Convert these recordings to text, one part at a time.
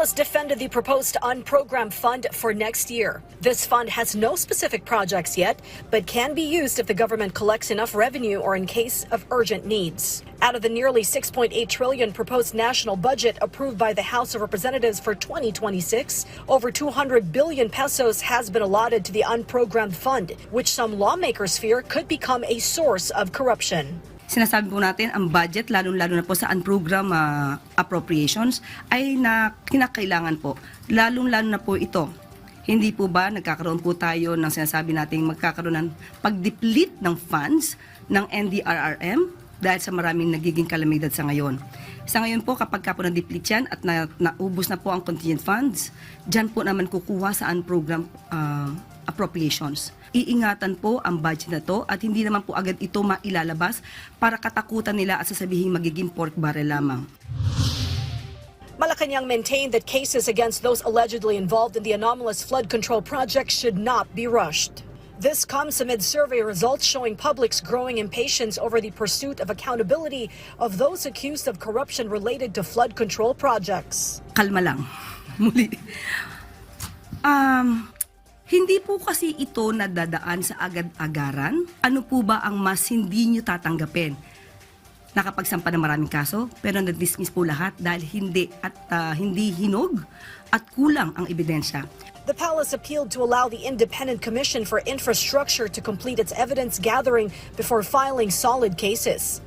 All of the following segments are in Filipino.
has defended the proposed unprogrammed fund for next year. This fund has no specific projects yet, but can be used if the government collects enough revenue or in case of urgent needs. Out of the nearly 6.8 trillion proposed national budget approved by the House of Representatives for 2026, over 200 billion pesos has been allotted to the unprogrammed fund, which some lawmakers fear could become a source of corruption. Sinasabi po natin ang budget, lalo-lalo na po sa unprogrammed appropriations, ay kinakailangan po. Lalo-lalo na po ito. Hindi po ba nagkakaroon po tayo ng sinasabi nating magkakaroon ng pag-deplete ng funds ng NDRRM dahil sa maraming nagiging kalamidad sa ngayon. Sa ngayon po, kapag ka po na-deplete yan at naubos na po ang contingent funds, dyan po naman kukuha sa unprogrammed appropriations. Iingatan po ang budget na to at hindi naman po agad ito mailalabas para katakutan nila at sasabihin magiging pork barrel lamang. Malacanang maintained that cases against those allegedly involved in the anomalous flood control project should not be rushed. This comes amid survey results showing public's growing impatience over the pursuit of accountability of those accused of corruption related to flood control projects. Kalma lang. Muli. Hindi po kasi ito nadadaan sa agad-agaran. Ano po ba ang mas hindi nyo tatanggapin? Nakapagsampa ng maraming kaso, pero na-dismiss po lahat dahil hindi hinog at kulang ang ebidensya. The palace appealed to allow the Independent Commission for Infrastructure to complete its evidence gathering before filing solid cases.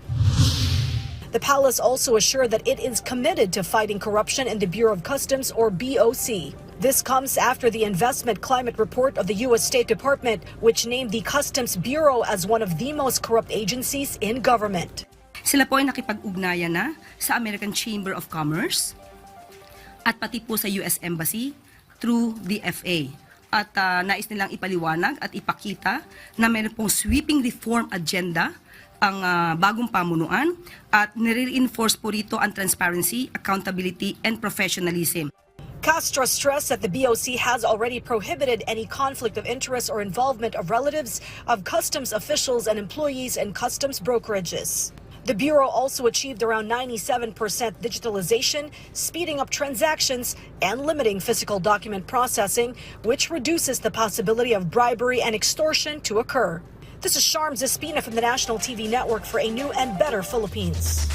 The palace also assured that it is committed to fighting corruption in the Bureau of Customs, or BOC. This comes after the investment climate report of the U.S. State Department, which named the Customs Bureau as one of the most corrupt agencies in government. Sila po ay nakipag-ugnayan na sa American Chamber of Commerce at pati po sa US Embassy through the FA. At nais nilang ipaliwanag at ipakita na mayroon pong sweeping reform agenda ang bagong pamunuan at nire-reinforce po rito ang transparency, accountability, and professionalism. Castro stressed that the BOC has already prohibited any conflict of interest or involvement of relatives of customs officials and employees in customs brokerages. The Bureau also achieved around 97% digitalization, speeding up transactions and limiting physical document processing, which reduces the possibility of bribery and extortion to occur. This is Sharm Zespina from the National TV Network for a new and better Philippines.